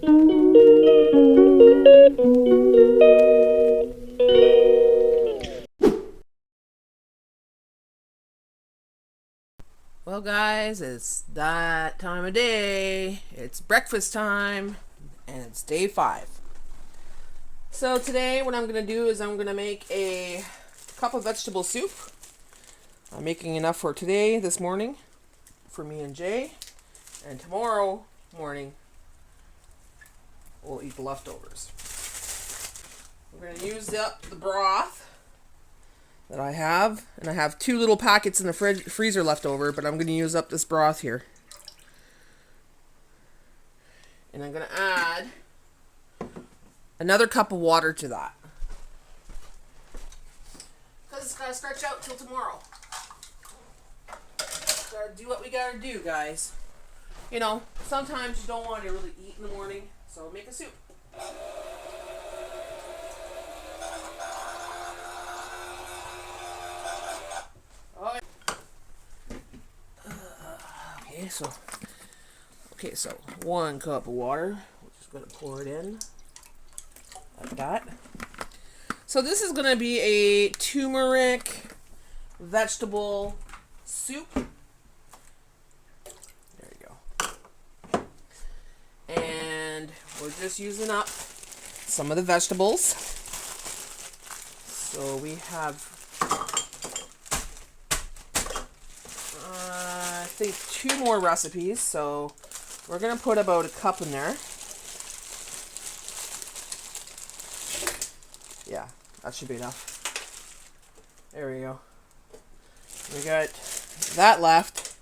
Well, guys, it's that time of day. It's breakfast time, and it's day 5. So today what I'm going to do is I'm going to make a cup of vegetable soup. I'm making enough for today, this morning, for me and Jay. And tomorrow morning, we'll eat the leftovers. We're going to use up the broth that I have. And I have 2 little packets in the freezer left over, but I'm going to use up this broth here. And I'm going to add another cup of water to that. Because it's got to stretch out till tomorrow. Gotta do what we gotta do, guys. You know, sometimes you don't want to really eat in the morning, so make a soup. Okay, so 1 cup of water. We're just gonna pour it in like that. So this is gonna be a turmeric vegetable soup. There you go. And we're just using up some of the vegetables. So we have I think 2 more recipes, so we're going to put about a cup in there. Yeah, that should be enough. There we go. We got that left.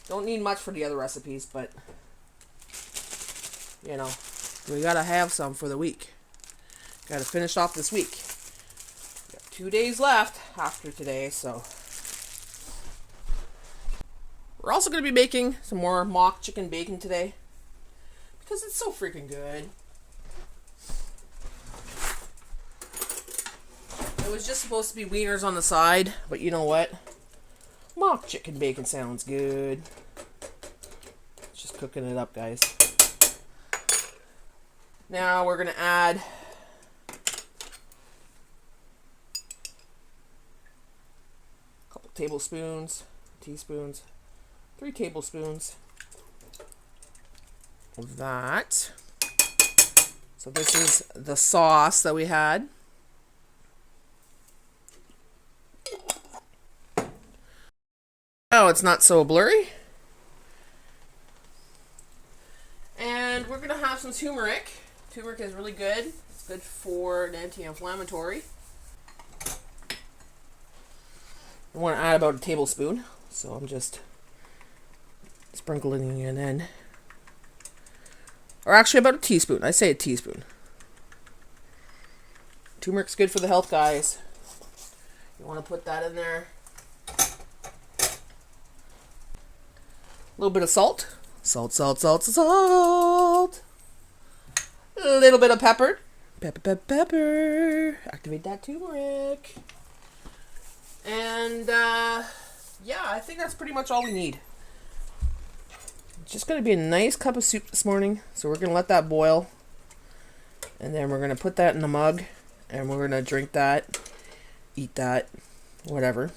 Don't need much for the other recipes, but you know, we got to have some for the week. Got to finish off this week. We got 2 days left after today, so we're also going to be making some more mock chicken bacon today because it's so freaking good. It was just supposed to be wieners on the side, but you know what? Mock chicken bacon sounds good. Just cooking it up, guys. Now we're going to add a couple tablespoons, teaspoons, 3 tablespoons of that. So this is the sauce that we had. Oh, it's not so blurry. And we're going to have some turmeric. Turmeric is really good. It's good for an anti-inflammatory. I want to add about a tablespoon, so I'm just sprinkling it in. Or actually about a teaspoon. I say a teaspoon. Turmeric's good for the health, guys. You want to put that in there. A little bit of salt. Salt, salt, salt, salt. A little bit of pepper. Pepper, pepper, pepper. Activate that turmeric. And, yeah, I think that's pretty much all we need. It's just going to be a nice cup of soup this morning. So we're going to let that boil. And then we're going to put that in the mug. And we're going to drink that. Eat that. Whatever.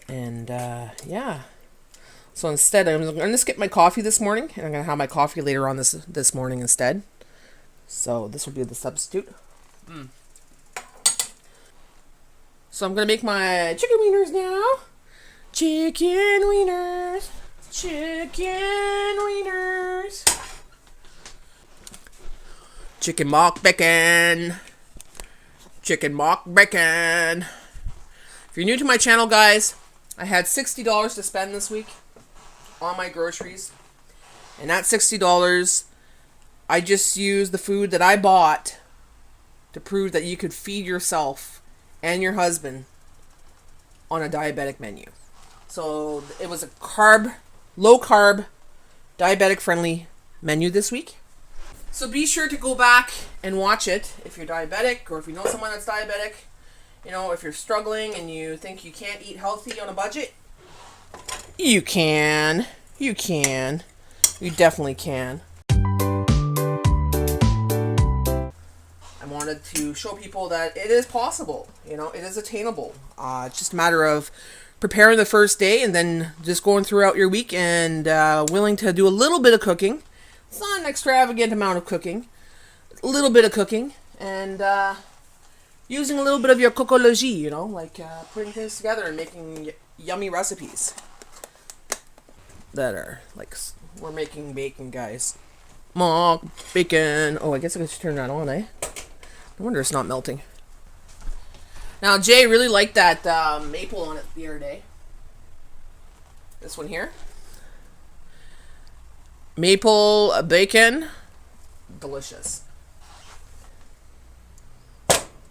And, yeah. So instead, I'm going to skip my coffee this morning. And I'm going to have my coffee later on this morning instead. So this will be the substitute. So I'm going to make my chicken wieners now. Chicken wieners. Chicken wieners. Chicken mock bacon. Chicken mock bacon. If you're new to my channel, guys, I had $60 to spend this week on my groceries. And that $60, I just used the food that I bought to prove that you could feed yourself and your husband on a diabetic menu. So it was a low carb, diabetic friendly menu this week. So be sure to go back and watch it if you're diabetic or if you know someone that's diabetic. You know, if you're struggling and you think you can't eat healthy on a budget, you can. You can. You definitely can. I wanted to show people that it is possible. You know, it is attainable. It's just a matter of preparing the first day and then just going throughout your week and willing to do a little bit of cooking. It's not an extravagant amount of cooking. A little bit of cooking. And using a little bit of your cocologie, you know, like putting things together and making yummy recipes that are like we're making bacon, guys. Mock bacon. Oh, I guess I could turn that on, eh? No wonder it's not melting. Now, Jay really liked that maple on it the other day. This one here. Maple bacon. Delicious.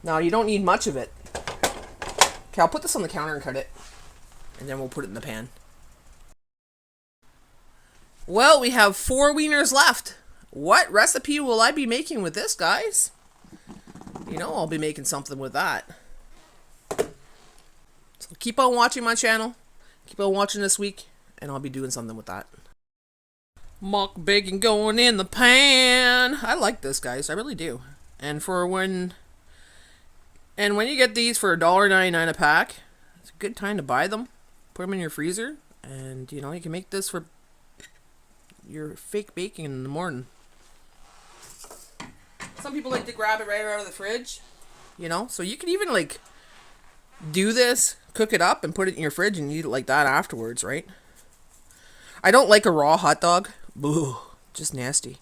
Now, you don't need much of it. Okay, I'll put this on the counter and cut it. And then we'll put it in the pan. Well, we have 4 wieners left. What recipe will I be making with this, guys? You know I'll be making something with that. So keep on watching my channel. Keep on watching this week. And I'll be doing something with that. Mock bacon going in the pan. I like this, guys. I really do. And when you get these for $1.99 a pack, it's a good time to buy them. Put them in your freezer. And, you know, you can make this for your fake bacon in the morning. Some people like to grab it right out of the fridge. You know, so you can even, like, do this, cook it up, and put it in your fridge and eat it like that afterwards, right? I don't like a raw hot dog. Boo. Just nasty.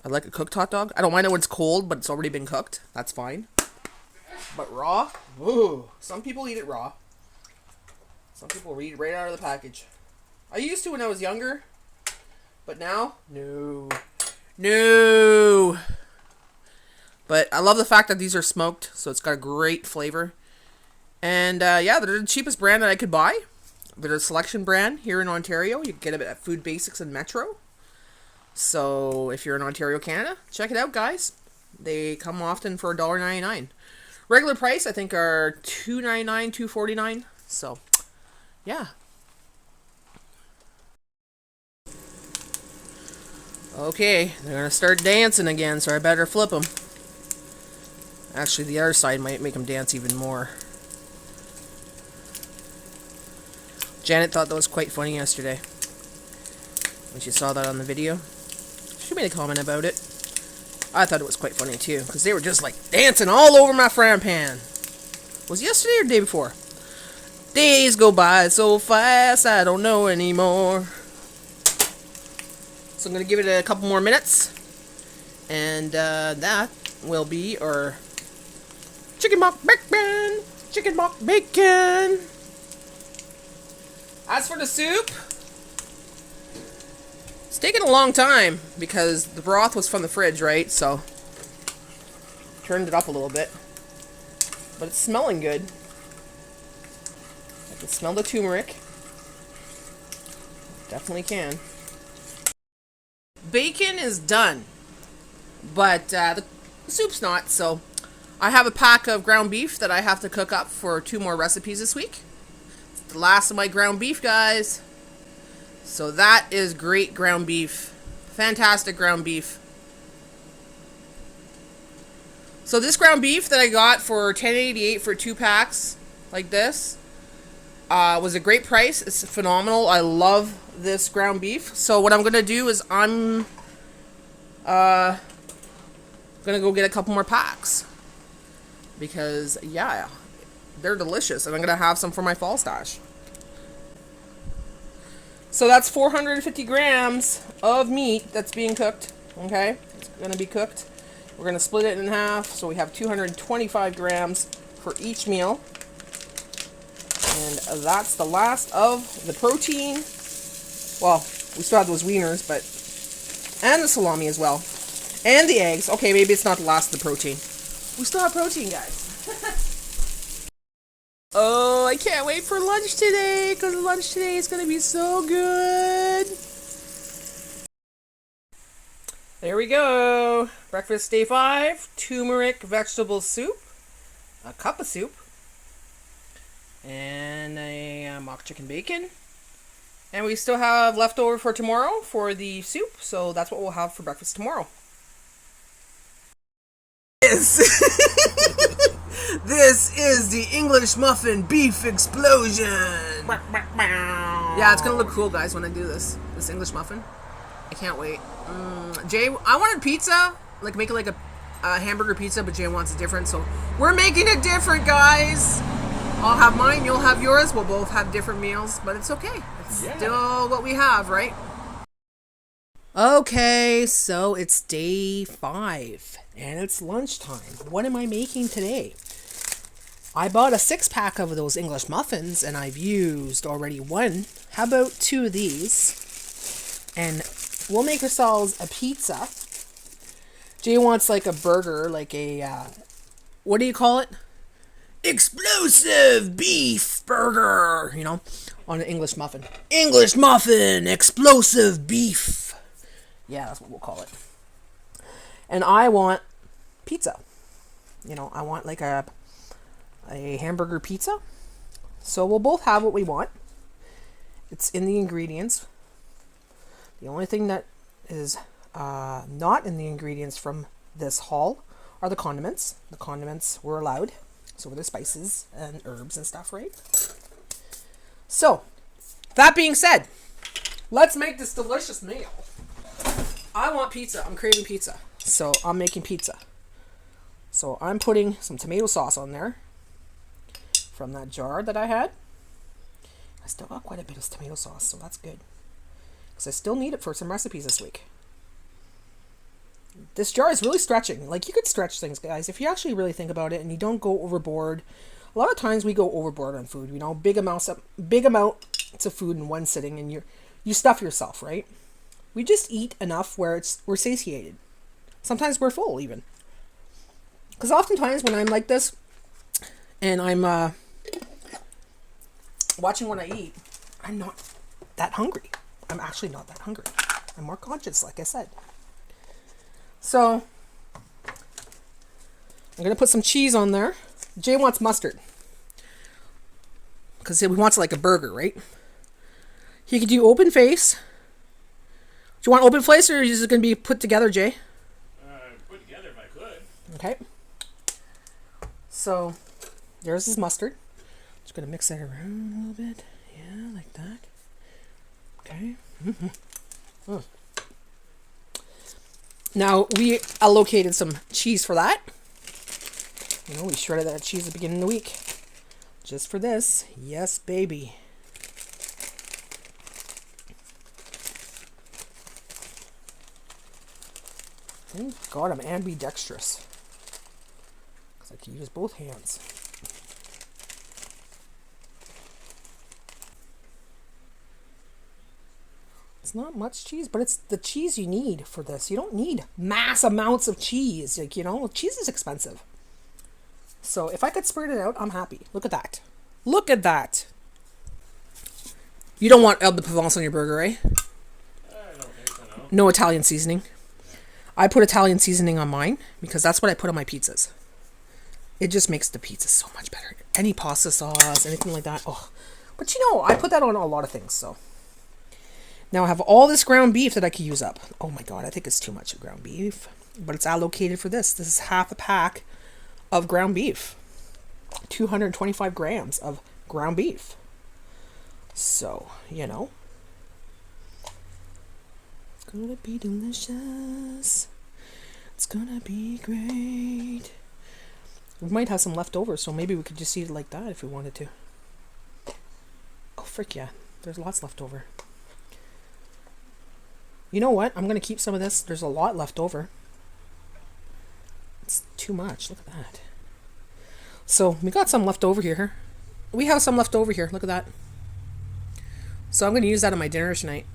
I like a cooked hot dog. I don't mind it when it's cold, but it's already been cooked. That's fine. But raw? Ooh. Some people eat it raw. Some people eat it right out of the package. I used to when I was younger. But now? No. No. But I love the fact that these are smoked. So it's got a great flavor. And yeah, they're the cheapest brand that I could buy. They're a selection brand here in Ontario. You can get it at Food Basics and Metro. So if you're in Ontario, Canada, check it out, guys. They come often for $1.99. Regular price, I think, are $2.99, $2.49. So, yeah. Okay, they're going to start dancing again, so I better flip them. Actually, the other side might make them dance even more. Janet thought that was quite funny yesterday when she saw that on the video. She made a comment about it. I thought it was quite funny too, because they were just like dancing all over my frying pan. Was it yesterday or the day before? Days go by so fast, I don't know anymore. So I'm going to give it a couple more minutes. And that will be our chicken mock bacon. Chicken mock bacon. As for the soup, it's taken a long time because the broth was from the fridge, right? So, turned it up a little bit. But it's smelling good. I can smell the turmeric. Definitely can. Bacon is done. But the soup's not, so I have a pack of ground beef that I have to cook up for 2 more recipes this week. The last of my ground beef, guys. So that is great ground beef. Fantastic ground beef. So this ground beef that I got for $10.88 for 2 packs like this was a great price. It's phenomenal. I love this ground beef. So what I'm going to do is I'm going to go get a couple more packs. Because, yeah, they're delicious, and I'm going to have some for my fall stash. So that's 450 grams of meat that's being cooked, okay? It's going to be cooked. We're going to split it in half, so we have 225 grams for each meal. And that's the last of the protein. Well, we still have those wieners, but... and the salami as well. And the eggs. Okay, maybe it's not the last of the protein. We still have protein, guys. Oh, I can't wait for lunch today, because lunch today is going to be so good. There we go. Breakfast day 5, turmeric vegetable soup, a cup of soup, and a mock chicken bacon, And we still have leftover for tomorrow for the soup, so that's what we'll have for breakfast tomorrow. This is the English muffin beef explosion. Yeah, it's gonna look cool, guys, when I do this English muffin. I can't wait. Jay, I wanted pizza, like make it like a hamburger pizza, but Jay wants it different, so we're making it different, guys. I'll have mine, you'll have yours. We'll both have different meals, but it's okay. It's still what we have, right? Okay, so it's day 5, and it's lunchtime. What am I making today? I bought a 6-pack of those English muffins, and I've used already 1. How about 2 of these? And we'll make ourselves a pizza. Jay wants like a burger, like a, what do you call it? Explosive beef burger, you know, on an English muffin. English muffin, explosive beef. Yeah, that's what we'll call it. And I want pizza. You know, I want like a hamburger pizza. So we'll both have what we want. It's in the ingredients. The only thing that is not in the ingredients from this haul are the condiments. The condiments were allowed. So were the spices and herbs and stuff, right? So, that being said, let's make this delicious meal. I want pizza. I'm craving pizza. So I'm making pizza. So I'm putting some tomato sauce on there from that jar that I had. I still got quite a bit of tomato sauce, so that's good. Because I still need it for some recipes this week. This jar is really stretching. Like, you could stretch things, guys, if you actually really think about it and you don't go overboard. A lot of times we go overboard on food, you know, big amounts of food in one sitting, and you stuff yourself, right? We just eat enough where we're satiated. Sometimes we're full, even. Because oftentimes when I'm like this, and I'm watching what I eat, I'm not that hungry. I'm actually not that hungry. I'm more conscious, like I said. So, I'm going to put some cheese on there. Jay wants mustard. Because he wants like a burger, right? He could do open face. Do you want open face, or is it going to be put together, Jay? Put together if I could. Okay. So, there's his mustard. Just going to mix that around a little bit. Yeah, like that. Okay. Now, we allocated some cheese for that. You know, we shredded that cheese at the beginning of the week. Just for this. Yes, baby. Thank God I'm ambidextrous. Because I can use both hands. It's not much cheese, but it's the cheese you need for this. You don't need mass amounts of cheese. Like, you know, cheese is expensive. So if I could spread it out, I'm happy. Look at that. Look at that. You don't want Herbe de Provence on your burger, eh? I don't think so, no. No Italian seasoning. I put Italian seasoning on mine because that's what I put on my pizzas. It just makes the pizza so much better. Any pasta sauce, anything like that. Oh, but you know, I put that on a lot of things, so. Now I have all this ground beef that I could use up. Oh my God, I think it's too much of ground beef. But it's allocated for this. This is half a pack of ground beef. 225 grams of ground beef. So, you know. It's gonna be delicious. It's gonna be great. We might have some left over, so maybe we could just eat it like that if we wanted to. Oh, frick yeah. There's lots left over. You know what? I'm going to keep some of this. There's a lot left over. It's too much. Look at that. So, we got some left over here. We have some left over here. Look at that. So, I'm going to use that on my dinner tonight.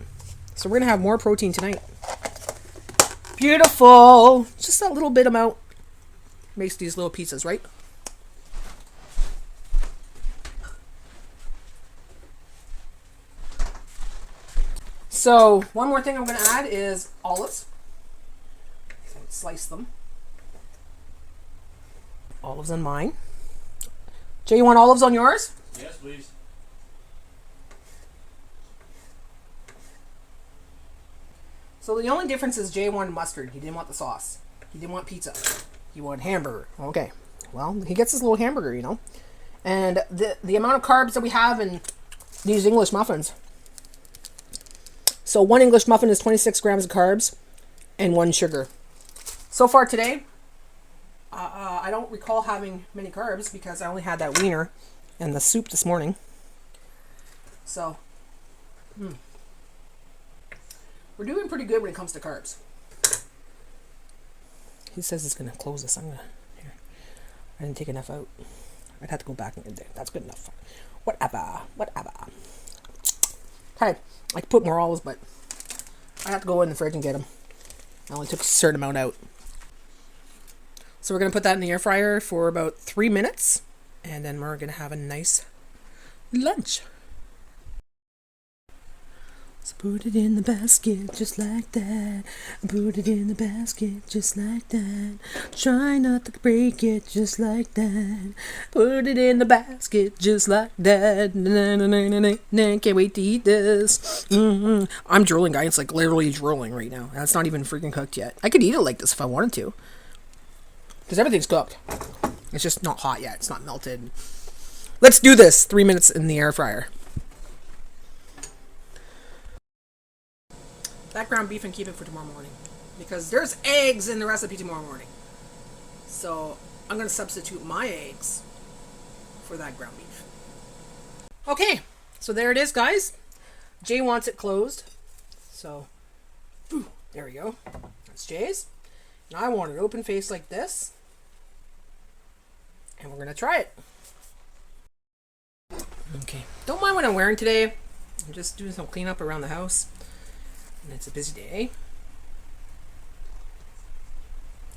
So, we're going to have more protein tonight. Beautiful. Just that little bit amount makes these little pizzas, right? So, one more thing I'm going to add is olives. Slice them. Olives on mine. Jay, you want olives on yours? Yes, please. So the only difference is Jay wanted mustard. He didn't want the sauce. He didn't want pizza. He wanted hamburger. Okay. Well, he gets his little hamburger, you know. And the amount of carbs that we have in these English muffins. So one English muffin is 26 grams of carbs and 1 sugar. So far today, I don't recall having many carbs because I only had that wiener and the soup this morning. So, we're doing pretty good when it comes to carbs. He says he's going to close this. Here. I didn't take enough out. I'd have to go back and there. That's good enough. Whatever. Okay, I could put more olives, but I have to go in the fridge and get them. I only took a certain amount out. So we're going to put that in the air fryer for about 3 minutes. And then we're going to have a nice lunch. So put it in the basket just like that. Put it in the basket just like that. Try not to break it just like that. Put it in the basket just like that. Can't wait to eat this. I'm drooling, guys. It's like literally drooling right now. That's not even freaking cooked yet. I could eat it like this if I wanted to. Because everything's cooked. It's just not hot yet. It's not melted. Let's do this. 3 minutes in the air fryer. That ground beef and keep it for tomorrow morning. Because there's eggs in the recipe tomorrow morning. So I'm going to substitute my eggs for that ground beef. Okay. So there it is, guys. Jay wants it closed. So, there we go. That's Jay's. And I want it open face like this. And we're going to try it. Okay. Don't mind what I'm wearing today. I'm just doing some cleanup around the house. And it's a busy day.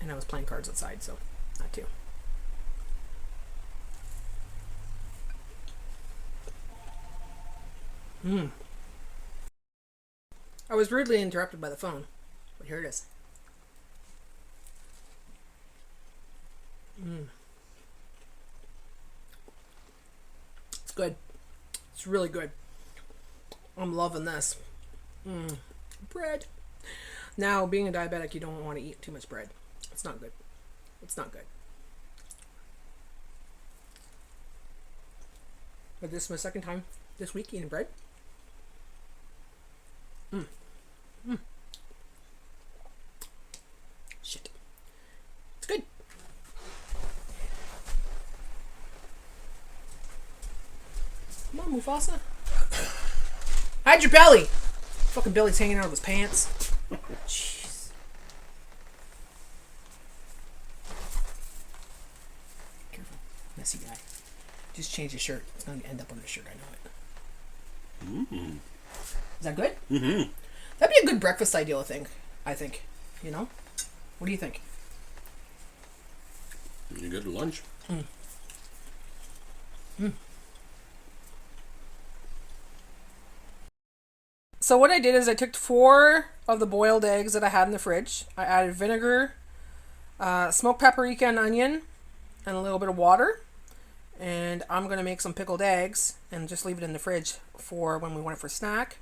And I was playing cards outside, so that too. I was rudely interrupted by the phone. But here it is. It's good. It's really good. I'm loving this. Bread. Now, being a diabetic, you don't want to eat too much bread. It's not good. It's not good. But this is my second time this week eating bread. Shit. It's good. Come on, Mufasa. Hide your belly. Fucking belly's hanging out of his pants. Jeez. Careful. Messy guy. Just change his shirt. It's going to end up on the shirt. I know it. Is that good? That'd be a good breakfast ideal, I think. You know? What do you think? You good to lunch? So what I did is I took 4 of the boiled eggs that I had in the fridge. I added vinegar, smoked paprika and onion, and a little bit of water. And I'm going to make some pickled eggs and just leave it in the fridge for when we want it for snack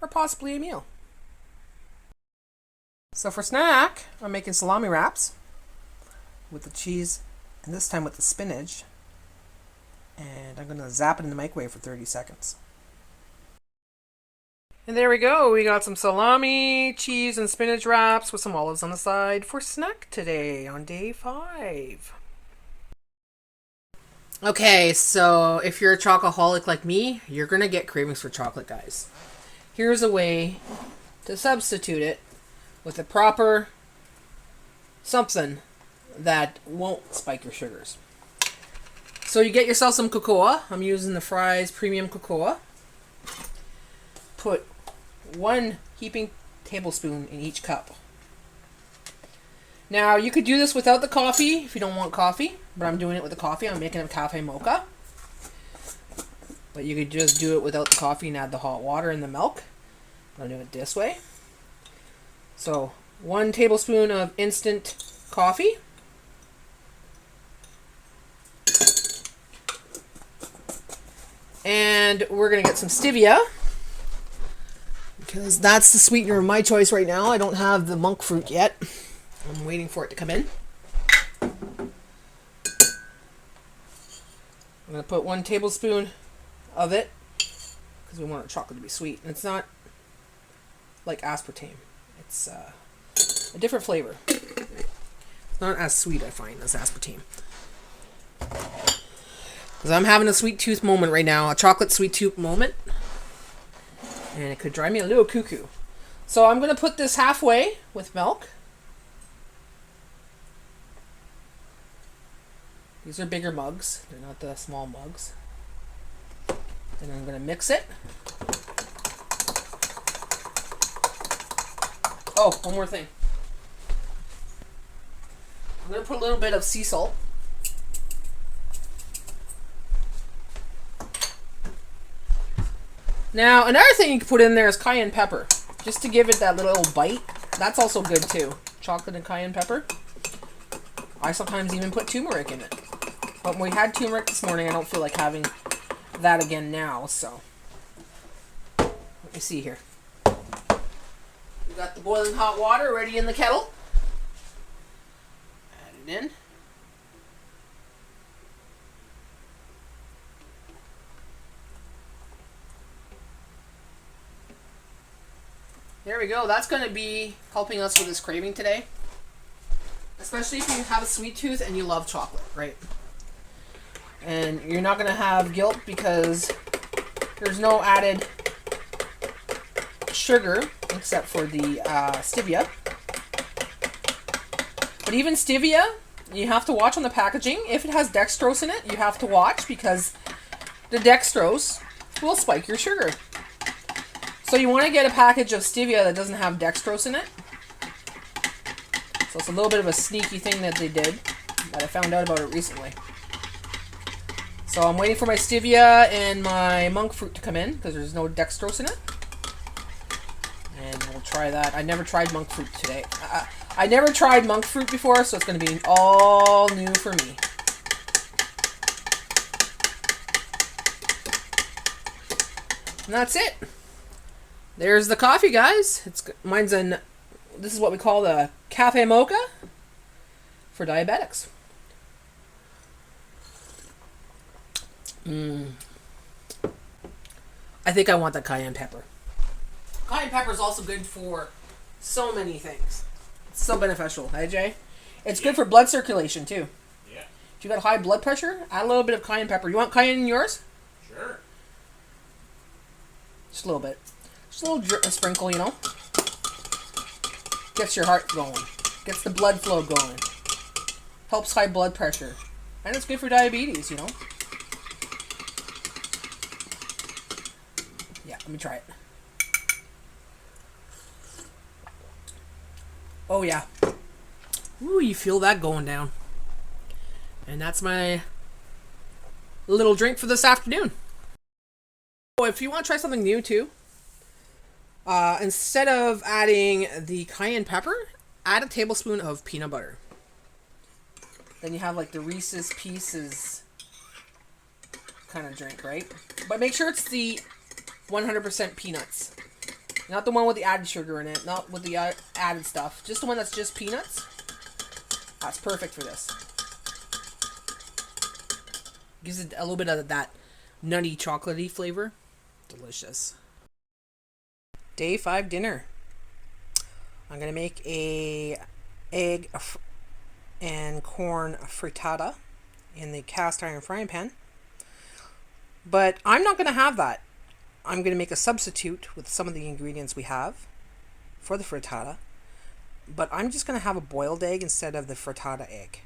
or possibly a meal. So for snack, I'm making salami wraps with the cheese and this time with the spinach. And I'm going to zap it in the microwave for 30 seconds. And there we go. We got some salami, cheese, and spinach wraps with some olives on the side for snack today on day 5. Okay, so if you're a chocoholic like me, you're going to get cravings for chocolate, guys. Here's a way to substitute it with a proper something that won't spike your sugars. So you get yourself some cocoa. I'm using the Fry's Premium Cocoa. Put 1 heaping tablespoon in each cup. Now, you could do this without the coffee if you don't want coffee, but I'm doing it with the coffee. I'm making a cafe mocha. But you could just do it without the coffee and add the hot water and the milk. I'm doing it this way. So, 1 tablespoon of instant coffee. And we're going to get some stevia. because that's the sweetener of my choice right now. I don't have the monk fruit yet. I'm waiting for it to come in. I'm going to put 1 tablespoon of it because we want our chocolate to be sweet. And it's not like aspartame. It's a different flavor. It's not as sweet, I find, as aspartame. Because I'm having a sweet tooth moment right now. A chocolate sweet tooth moment. And it could drive me a little cuckoo. So I'm going to put this halfway with milk. These are bigger mugs. They're not the small mugs. And I'm going to mix it. Oh, one more thing. I'm going to put a little bit of sea salt. Now, another thing you can put in there is cayenne pepper. Just to give it that little bite. That's also good too. Chocolate and cayenne pepper. I sometimes even put turmeric in it. But when we had turmeric this morning, I don't feel like having that again now, so. Let me see here. We got the boiling hot water ready in the kettle. Add it in. There we go. That's going to be helping us with this craving today. Especially if you have a sweet tooth and you love chocolate, right? And you're not going to have guilt because there's no added sugar except for the stevia. But even stevia, you have to watch on the packaging. If it has dextrose in it, you have to watch because the dextrose will spike your sugar. So you want to get a package of stevia that doesn't have dextrose in it. So it's a little bit of a sneaky thing that they did, but I found out about it recently. So I'm waiting for my stevia and my monk fruit to come in because there's no dextrose in it. And we'll try that. I never tried monk fruit today. I never tried monk fruit before, so it's going to be all new for me. And that's it. There's the coffee, guys. This is what we call the cafe mocha for diabetics. I think I want the cayenne pepper. Cayenne pepper is also good for so many things. It's so beneficial, hey Jay? It's good for blood circulation too. Yeah. If you got high blood pressure, add a little bit of cayenne pepper. You want cayenne in yours? Sure. Just a little bit. Just a little sprinkle, you know. Gets your heart going. Gets the blood flow going. Helps high blood pressure. And it's good for diabetes, you know. Yeah, let me try it. Oh, yeah. Ooh, you feel that going down. And that's my little drink for this afternoon. Oh, if you want to try something new, too, instead of adding the cayenne pepper, add a tablespoon of peanut butter. Then you have like the Reese's Pieces kind of drink, right? But make sure it's the 100% peanuts. Not the one with the added sugar in it, not with the added stuff. Just the one that's just peanuts. That's perfect for this. Gives it a little bit of that nutty, chocolatey flavor. Delicious. Day 5 dinner. I'm going to make a egg and corn frittata in the cast iron frying pan. But I'm not going to have that. I'm going to make a substitute with some of the ingredients we have for the frittata. But I'm just going to have a boiled egg instead of the frittata egg.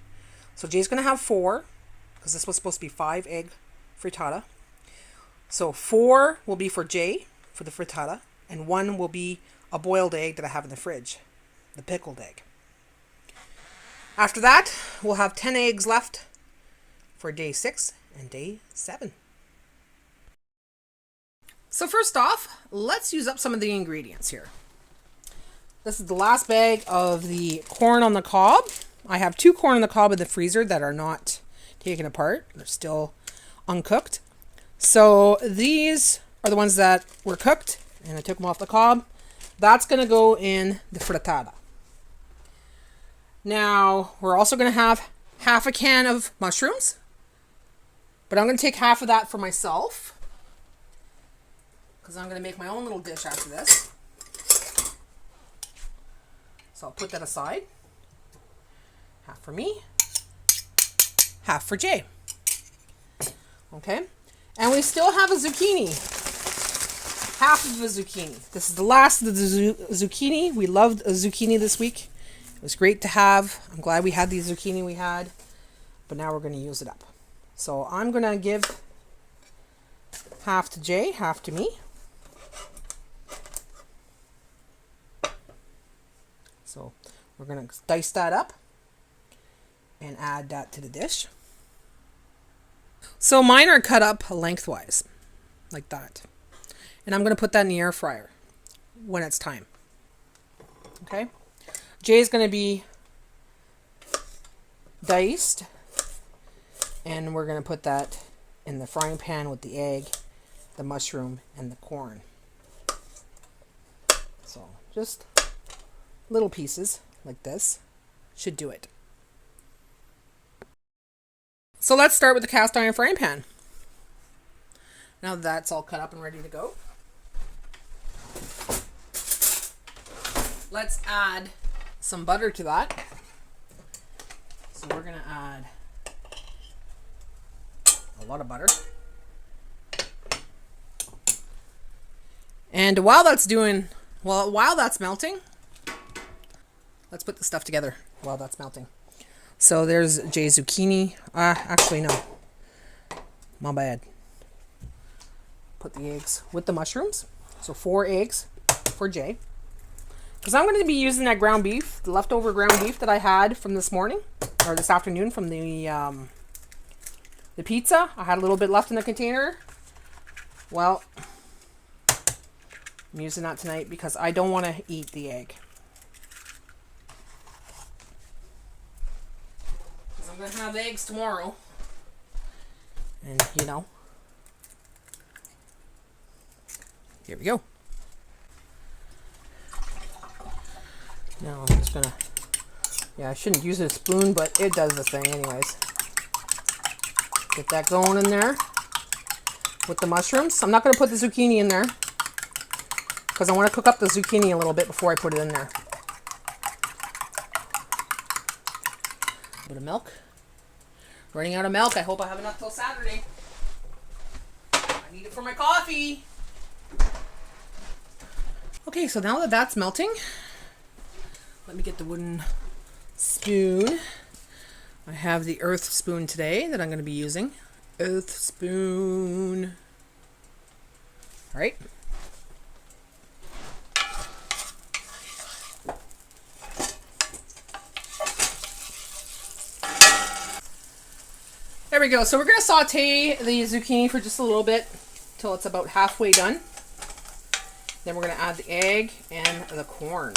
So Jay's going to have 4, because this was supposed to be 5 egg frittata. So 4 will be for Jay, for the frittata, and 1 will be a boiled egg that I have in the fridge, the pickled egg. After that, we'll have 10 eggs left for day 6 and day 7. So first off, let's use up some of the ingredients here. This is the last bag of the corn on the cob. I have 2 corn on the cob in the freezer that are not taken apart. They're still uncooked. So these are the ones that were cooked, and I took them off the cob. that's going to go in the frittata. Now, we're also going to have half a can of mushrooms. But I'm going to take half of that for myself. Because I'm going to make my own little dish after this. So I'll put that aside. Half for me. Half for Jay. Okay. And we still have a zucchini. Half of a zucchini. This is the last of the zucchini. We loved a zucchini this week. It was great to have. I'm glad we had the zucchini we had. But now we're going to use it up. So I'm going to give half to Jay, half to me. So we're going to dice that up and add that to the dish. So mine are cut up lengthwise, like that. And I'm going to put that in the air fryer when it's time. Okay? Jay's going to be diced. And we're going to put that in the frying pan with the egg, the mushroom, and the corn. So just little pieces like this should do it. So let's start with the cast iron frying pan. Now that's all cut up and ready to go. Let's add some butter to that. So we're going to add a lot of butter. And while that's melting, let's put the stuff together while that's melting. So there's Jay's zucchini. Actually, no. My bad. Put the eggs with the mushrooms. So 4 eggs for Jay. Because I'm going to be using that ground beef, the leftover ground beef that I had from this morning, or this afternoon from the pizza. I had a little bit left in the container. Well, I'm using that tonight because I don't want to eat the egg. I'm going to have eggs tomorrow. And, here we go. Now I'm just going to, I shouldn't use a spoon, but it does the thing anyways. Get that going in there with the mushrooms. I'm not going to put the zucchini in there because I want to cook up the zucchini a little bit before I put it in there. A bit of milk. Running out of milk. I hope I have enough till Saturday. I need it for my coffee. Okay, so now that that's melting, let me get the wooden spoon. I have the earth spoon today that I'm going to be using. Earth spoon. All right. There we go. So we're going to saute the zucchini for just a little bit till it's about halfway done. Then we're going to add the egg and the corn.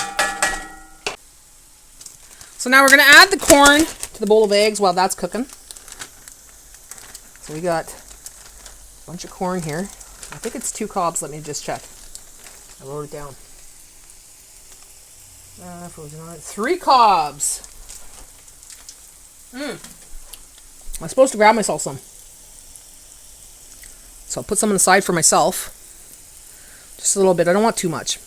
So now we're going to add the corn to the bowl of eggs while that's cooking. So we got a bunch of corn here. I think it's 2 cobs. Let me just check. I wrote it down. Frozen on it. 3 cobs. I'm supposed to grab myself some. So I'll put some on the side for myself. Just a little bit. I don't want too much.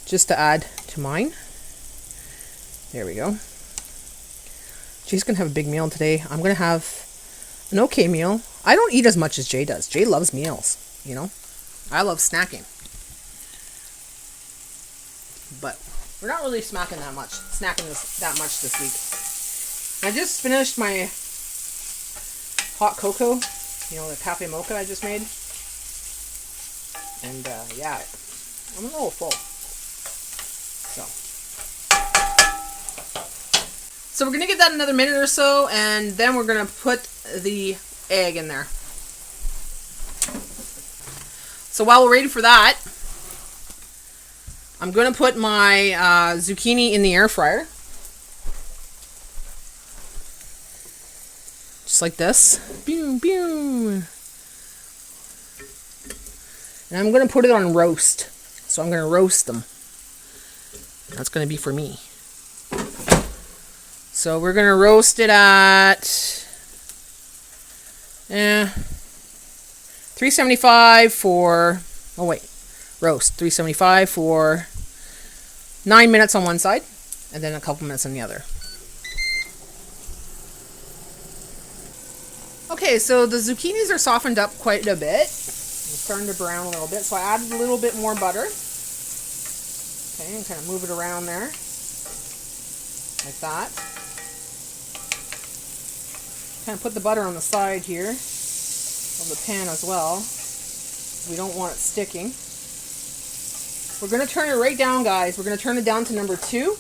Just to add to mine. There we go. Jay's going to have a big meal today. I'm going to have an okay meal. I don't eat as much as Jay does. Jay loves meals, I love snacking. But we're not really snacking that much this week. I just finished my hot cocoa, the cafe mocha I just made. And I'm a little full. So we're going to give that another minute or so, and then we're going to put the egg in there. So while we're waiting for that, I'm going to put my zucchini in the air fryer. Just like this. Boom, boom. And I'm going to put it on roast. So I'm going to roast them. That's going to be for me. So we're going to roast it at 375 for... Oh, wait. Roast. 375 for 9 minutes on one side. And then a couple minutes on the other. Okay, so the zucchinis are softened up quite a bit. They're starting to brown a little bit. So I added a little bit more butter. Okay, and kind of move it around there. Like that. Kind of put the butter on the side here of the pan as well. We don't want it sticking. We're going to turn it right down, guys. We're going to turn it down to number 2.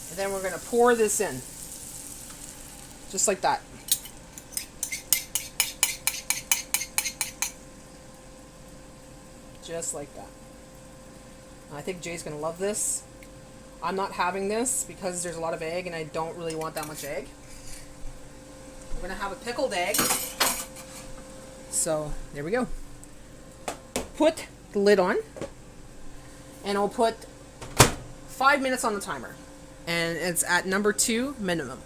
And then we're going to pour this in. Just like that. Just like that. I think Jay's going to love this. I'm not having this because there's a lot of egg and I don't really want that much egg. We're going to have a pickled egg. So, there we go. Put the lid on. And I'll put 5 minutes on the timer. And it's at number 2 minimum.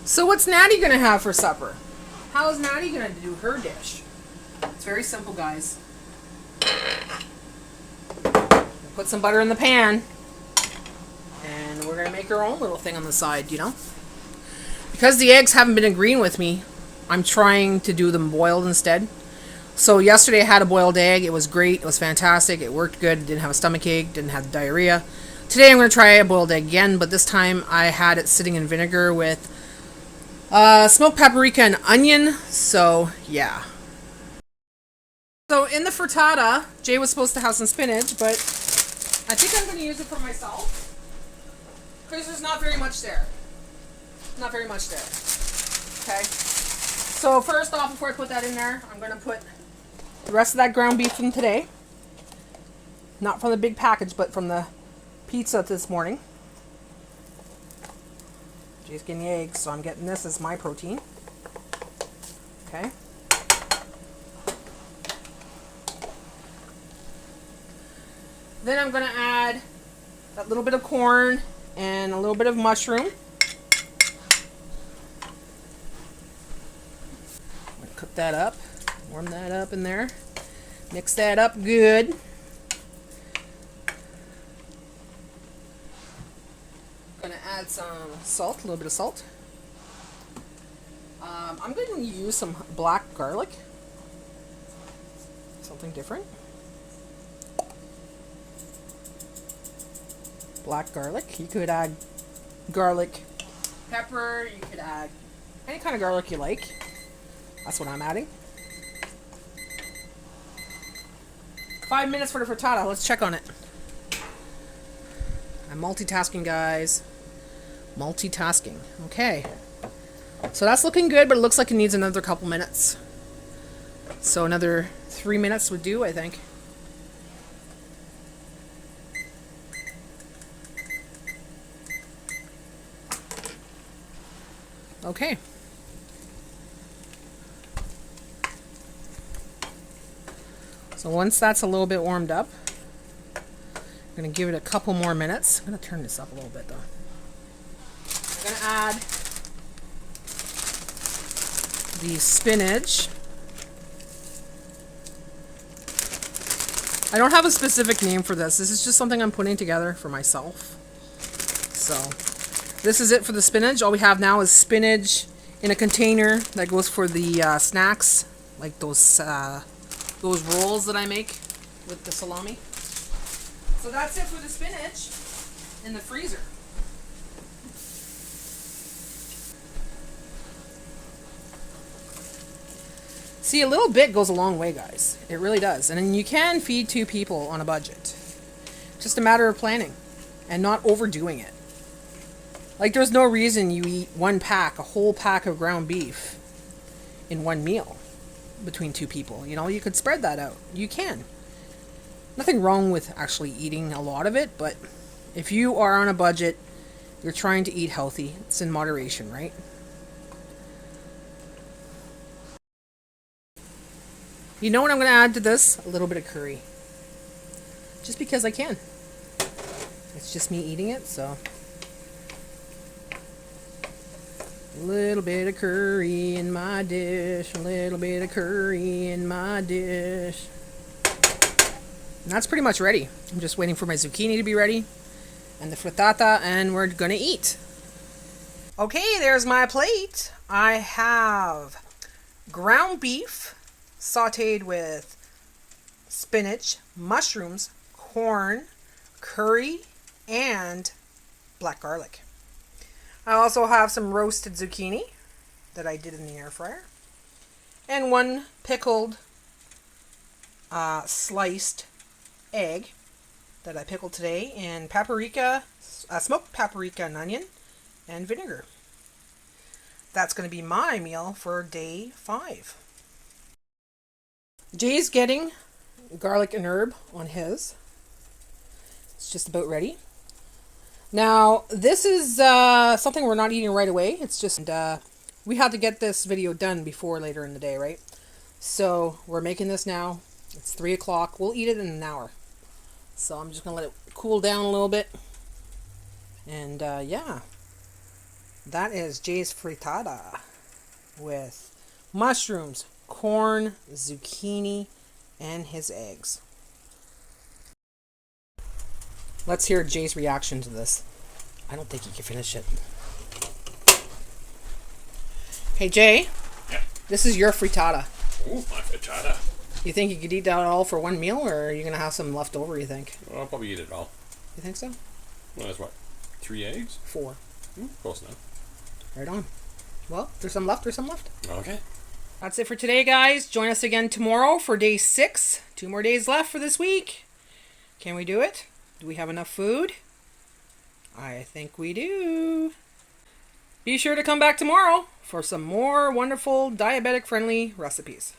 So what's Natty going to have for supper? How is Natty going to do her dish? It's very simple, guys. Put some butter in the pan. And we're going to make our own little thing on the side, you know. Because the eggs haven't been agreeing with me, I'm trying to do them boiled instead. So yesterday I had a boiled egg. It was great. It was fantastic. It worked good. It didn't have a stomachache. Didn't have diarrhea. Today I'm going to try a boiled egg again, but this time I had it sitting in vinegar with smoked paprika and onion. So, yeah. So in the frittata, Jay was supposed to have some spinach, but I think I'm going to use it for myself. Because there's not very much there. Not very much there. Okay. So first off, before I put that in there, I'm going to put the rest of that ground beef from today. Not from the big package, but from the pizza this morning. Jay's getting the eggs, so I'm getting this as my protein. Okay. Then I'm going to add that little bit of corn and a little bit of mushroom. Cook that up, warm that up in there, mix that up good. Gonna add some salt, a little bit of salt. I'm going to use some black garlic, something different. Black garlic. You could add garlic pepper. You could add any kind of garlic you like. That's what I'm adding. 5 minutes for the frittata. Let's check on it. I'm multitasking, guys. Multitasking. Okay. So that's looking good, but it looks like it needs another couple minutes. So another 3 minutes would do, I think. Okay. So once that's a little bit warmed up, I'm going to give it a couple more minutes. I'm going to turn this up a little bit though. I'm going to add the spinach. I don't have a specific name for this. This is just something I'm putting together for myself. So this is it for the spinach. All we have now is spinach in a container that goes for the snacks, like those rolls that I make with the salami. So that's it for the spinach in the freezer. See, a little bit goes a long way, guys. It really does. And you can feed 2 people on a budget. Just a matter of planning and not overdoing it. Like, there's no reason you eat a whole pack of ground beef in one meal between 2 people. You know, you could spread that out. You can. Nothing wrong with actually eating a lot of it, but if you are on a budget, you're trying to eat healthy, it's in moderation, right? You know what I'm going to add to this? A little bit of curry. Just because I can. It's just me eating it, so. A little bit of curry in my dish. A little bit of curry in my dish. And that's pretty much ready. I'm just waiting for my zucchini to be ready. And the frittata, and we're going to eat. Okay, there's my plate. I have ground beef sauteed with spinach, mushrooms, corn, curry, and black garlic. I also have some roasted zucchini that I did in the air fryer. And one pickled sliced egg that I pickled today in paprika, smoked paprika and onion and vinegar. That's going to be my meal for day 5. Jay's getting garlic and herb on his. It's just about ready. Now, this is something we're not eating right away. It's just, we had to get this video done before later in the day, right? So, we're making this now. It's 3 o'clock. We'll eat it in an hour. So, I'm just going to let it cool down a little bit. And, yeah. That is Jay's frittata with mushrooms, corn, zucchini, and his eggs. Let's hear Jay's reaction to this. I don't think he can finish it. Hey, Jay. Yeah. This is your frittata. Ooh, my frittata. You think you could eat that all for one meal, or are you going to have some left over, you think? Well, I'll probably eat it all. You think so? Well, that's what? 3 eggs? 4. Close enough. Right on. Well, there's some left, Okay. That's it for today, guys. Join us again tomorrow for day 6. 2 more days left for this week. Can we do it? Do we have enough food? I think we do. Be sure to come back tomorrow for some more wonderful diabetic-friendly recipes.